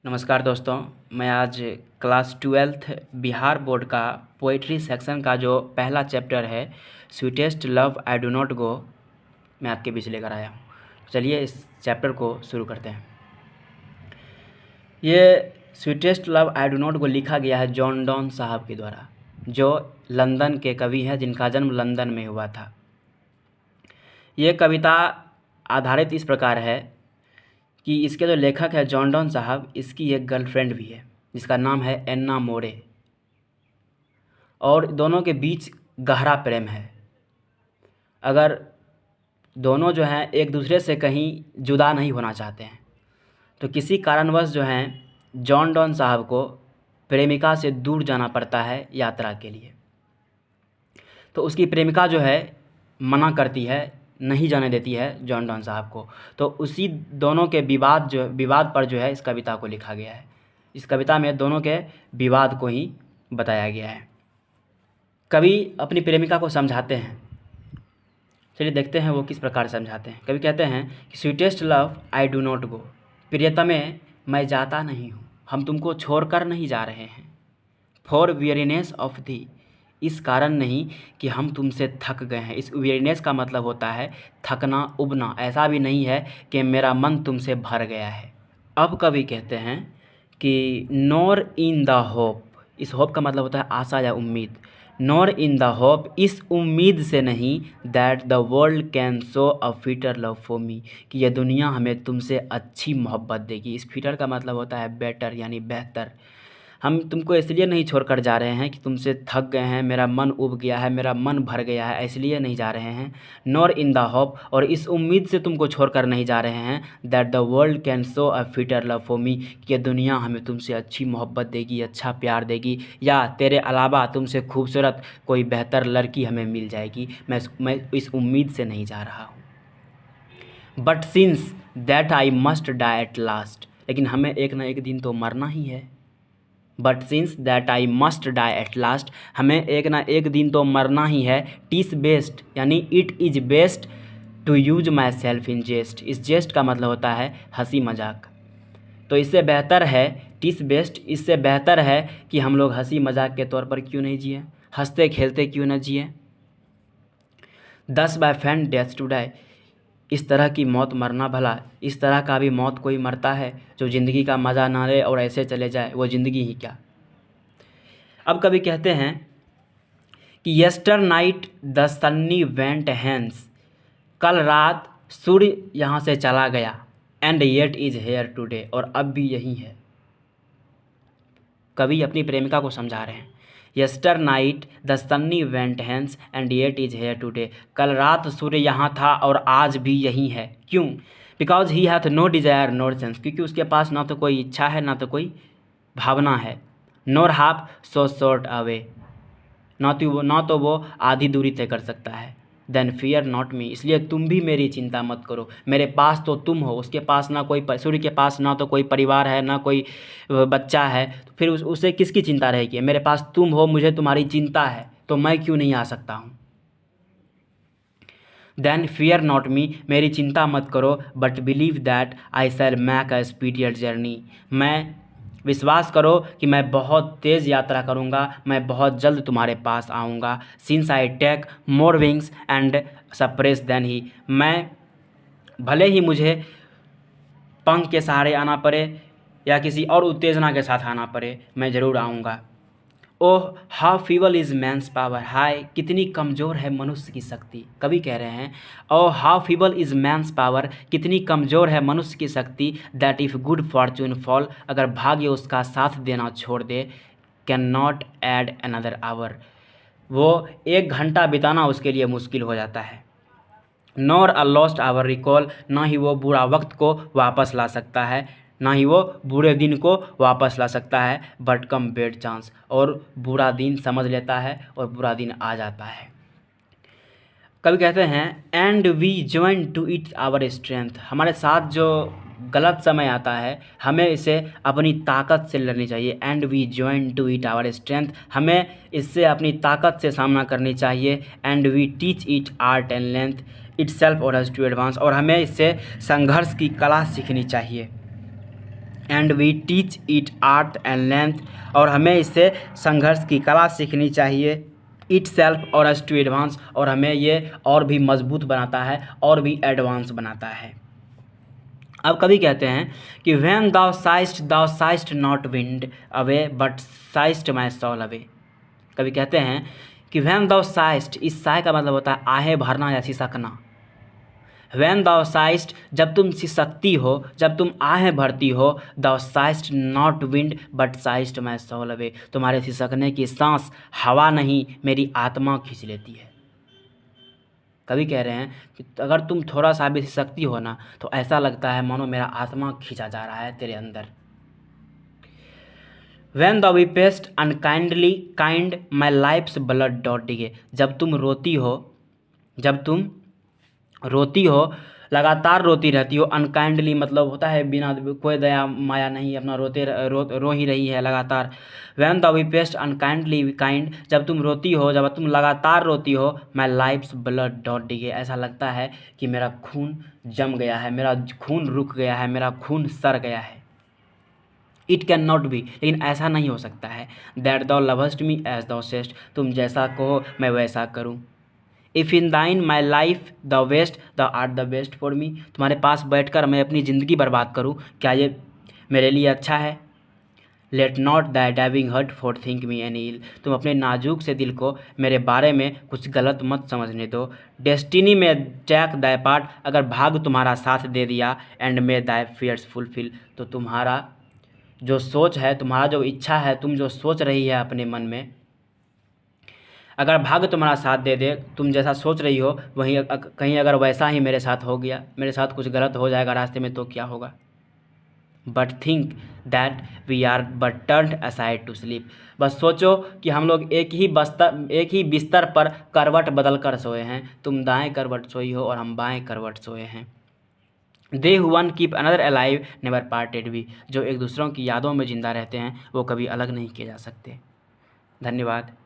नमस्कार दोस्तों, मैं आज क्लास 12th बिहार बोर्ड का पोइट्री सेक्शन का जो पहला चैप्टर है sweetest love I do not गो, मैं आपके बीच लेकर आया हूँ। चलिए इस चैप्टर को शुरू करते हैं। ये sweetest love I do not गो लिखा गया है जॉन डॉन साहब के द्वारा, जो लंदन के कवि हैं जिनका जन्म लंदन में हुआ था। ये कविता आधारित इस प्रकार है कि इसके जो लेखक है जॉन डॉन साहब, इसकी एक गर्लफ्रेंड भी है जिसका नाम है एन्ना मोरे, और दोनों के बीच गहरा प्रेम है। अगर दोनों जो हैं एक दूसरे से कहीं जुदा नहीं होना चाहते हैं, तो किसी कारणवश जो हैं जॉन डॉन साहब को प्रेमिका से दूर जाना पड़ता है यात्रा के लिए। तो उसकी प्रेमिका जो है मना करती है, नहीं जाने देती है जॉन डॉन साहब को। तो उसी दोनों के विवाद पर जो है इस कविता को लिखा गया है। इस कविता में दोनों के विवाद को ही बताया गया है। कवि अपनी प्रेमिका को समझाते हैं। चलिए देखते हैं वो किस प्रकार समझाते हैं। कवि कहते हैं कि sweetest love I do not go, प्रियतमे मैं जाता नहीं हूँ, हम तुमको छोड़कर नहीं जा रहे हैं। फॉर वेरीनेस ऑफ दी, इस कारण नहीं कि हम तुमसे थक गए हैं। इस वेरीनेस का मतलब होता है थकना, उबना। ऐसा भी नहीं है कि मेरा मन तुमसे भर गया है। अब कवि कहते हैं कि नॉर इन द होप, इस होप का मतलब होता है आशा या उम्मीद। नॉर इन द होप, इस उम्मीद से नहीं, that the world can show a fitter love for me, कि यह दुनिया हमें तुमसे अच्छी मोहब्बत देगी। इस फिटर का मतलब होता है बेटर, यानी बेहतर। हम तुमको इसलिए नहीं छोड़कर जा रहे हैं कि तुमसे थक गए हैं, मेरा मन उब गया है, मेरा मन भर गया है, इसलिए नहीं जा रहे हैं। नॉर इन द होप, और इस उम्मीद से तुमको छोड़कर नहीं जा रहे हैं, that the world can show a fitter love for me, कि ये दुनिया हमें तुमसे अच्छी मोहब्बत देगी, अच्छा प्यार देगी, या तेरे अलावा तुमसे खूबसूरत कोई बेहतर लड़की हमें मिल जाएगी। मैं इस उम्मीद से नहीं जा रहा हूँ। But since that I must die at last, लेकिन हमें एक ना एक दिन तो मरना ही है। But since that I must die at last, हमें एक ना एक दिन तो मरना ही है। टिस बेस्ट, यानी it is best to use my self in जेस्ट। इस जेस्ट का मतलब होता है हंसी मजाक। तो इससे बेहतर है, टिस बेस्ट, इससे बेहतर है कि हम लोग हंसी मजाक के तौर पर क्यों नहीं जिए, हंसते खेलते क्यों न जिए। 10 by fan death to die, इस तरह की मौत मरना भला, इस तरह का भी मौत कोई मरता है जो ज़िंदगी का मज़ा ना ले और ऐसे चले जाए, वो ज़िंदगी ही क्या। अब कभी कहते हैं कि yester night the sunny went hence, कल रात सूर्य यहाँ से चला गया, and yet is here today, और अब भी यही है। कवि अपनी प्रेमिका को समझा रहे हैं। Yester night the sunny went hence and yet is here today, कल रात सूर्य यहाँ था और आज भी यही है। क्यों? Because he hath no desire nor sense, क्योंकि उसके पास ना तो कोई इच्छा है ना तो कोई भावना है। नोर हाफ सो शॉर्ट अवे, ना तो वो आधी दूरी तय कर सकता है। देन फियर नॉट मी, इसलिए तुम भी मेरी चिंता मत करो, मेरे पास तो तुम हो। उसके पास ना कोई, सूर्य के पास ना तो कोई परिवार है, ना कोई बच्चा है, तो फिर उसे किसकी चिंता रहेगी? मेरे पास तुम हो, मुझे तुम्हारी चिंता है, तो मैं क्यों नहीं आ सकता हूँ। देन फियर नॉट मी, मेरी चिंता मत करो, but believe that I shall make a speedier journey, मैं विश्वास करो कि मैं बहुत तेज़ यात्रा करूँगा, मैं बहुत जल्द तुम्हारे पास आऊँगा। Since I take more wings and suppress then he, मैं भले ही मुझे पंख के सहारे आना पड़े या किसी और उत्तेजना के साथ आना पड़े, मैं ज़रूर आऊँगा। Oh how feeble is man's power, हाय कितनी कमज़ोर है मनुष्य की शक्ति। कवि कह रहे हैं oh how feeble is man's power, कितनी कमज़ोर है मनुष्य की शक्ति। That if good fortune fall, अगर भाग्य उसका साथ देना छोड़ दे, can not add another hour, वो 1 घंटा बिताना उसके लिए मुश्किल हो जाता है। Nor a lost hour recall, ना ही वो बुरा वक्त को वापस ला सकता है, ना ही वो बुरे दिन को वापस ला सकता है। बट कम बैड चांस, और बुरा दिन समझ लेता है और बुरा दिन आ जाता है। कभी कहते हैं and we join to it our strength, हमारे साथ जो गलत समय आता है हमें इसे अपनी ताकत से लड़नी चाहिए। And we join to it our strength, हमें इससे अपनी ताकत से सामना करनी चाहिए। And we teach it art and length itself o'er to advance, और हमें इससे संघर्ष की कला सीखनी चाहिए। And we teach it art and length, और हमें इससे संघर्ष की कला सीखनी चाहिए। इट सेल्फ और अस टू एडवांस, और हमें ये और भी मजबूत बनाता है और भी एडवांस बनाता है। अब कभी कहते हैं कि when thou sighest not wind away but sighest my soul away. कभी कहते हैं कि व्हेन दाउ साइस्ट, इस साय का मतलब होता है आहें भरना या सिसकना। व्हेन दाउ साइस्ट, जब तुम सिसकती हो, जब तुम आहें भरती हो, thou sighest not wind but sighest my soul away, तुम्हारे सिसकने की सांस हवा नहीं मेरी आत्मा खींच लेती है। कभी कह रहे हैं कि अगर तुम थोड़ा सा भी सिसकती हो ना, तो ऐसा लगता है मानो मेरा आत्मा खींचा जा रहा है तेरे अंदर। When thou weepest unkindly kind my life's blood dot डिगे, जब तुम रोती हो, जब तुम रोती हो, लगातार रोती रहती हो, अनकाइंडली मतलब होता है बिना कोई दया माया नहीं, अपना रो ही रही है लगातार। वैन द वीपेस्ट अनकाइंडली काइंड, जब तुम रोती हो, जब तुम लगातार रोती हो, माई लाइफ्स ब्लड डॉट डिगे, ऐसा लगता है कि मेरा खून जम गया है, मेरा खून रुक गया है, मेरा खून सर गया है। इट कैन नॉट बी, लेकिन ऐसा नहीं हो सकता है। दैट दो लवस्ट मी एज दो सेस्ट, तुम जैसा कहो मैं वैसा करूँ। If in thine my life the waste the art the best for me, तुम्हारे पास बैठकर मैं अपनी ज़िंदगी बर्बाद करूँ, क्या ये मेरे लिए अच्छा है। Let not the diving heart forethink me an ill, तुम अपने नाजुक से दिल को मेरे बारे में कुछ गलत मत समझने दो। डेस्टिनी में टैक दाय पार्ट, अगर भाग तुम्हारा साथ दे दिया, एंड मे दाय फियर्स फुलफिल, तो तुम्हारा जो सोच है, तुम्हारा जो इच्छा है, तुम जो सोच रही है अपने मन में, अगर भाग्य तुम्हारा साथ दे दे, तुम जैसा सोच रही हो वहीं कहीं अगर वैसा ही मेरे साथ हो गया, मेरे साथ कुछ गलत हो जाएगा रास्ते में, तो क्या होगा। But think that we are but turned aside to sleep, बस सोचो कि हम लोग एक ही बिस्तर पर करवट बदल कर सोए हैं। तुम दाएं करवट सोई हो और हम बाएं करवट सोए हैं। They who one keep another alive never parted we, जो एक दूसरों की यादों में ज़िंदा रहते हैं वो कभी अलग नहीं किए जा सकते। धन्यवाद।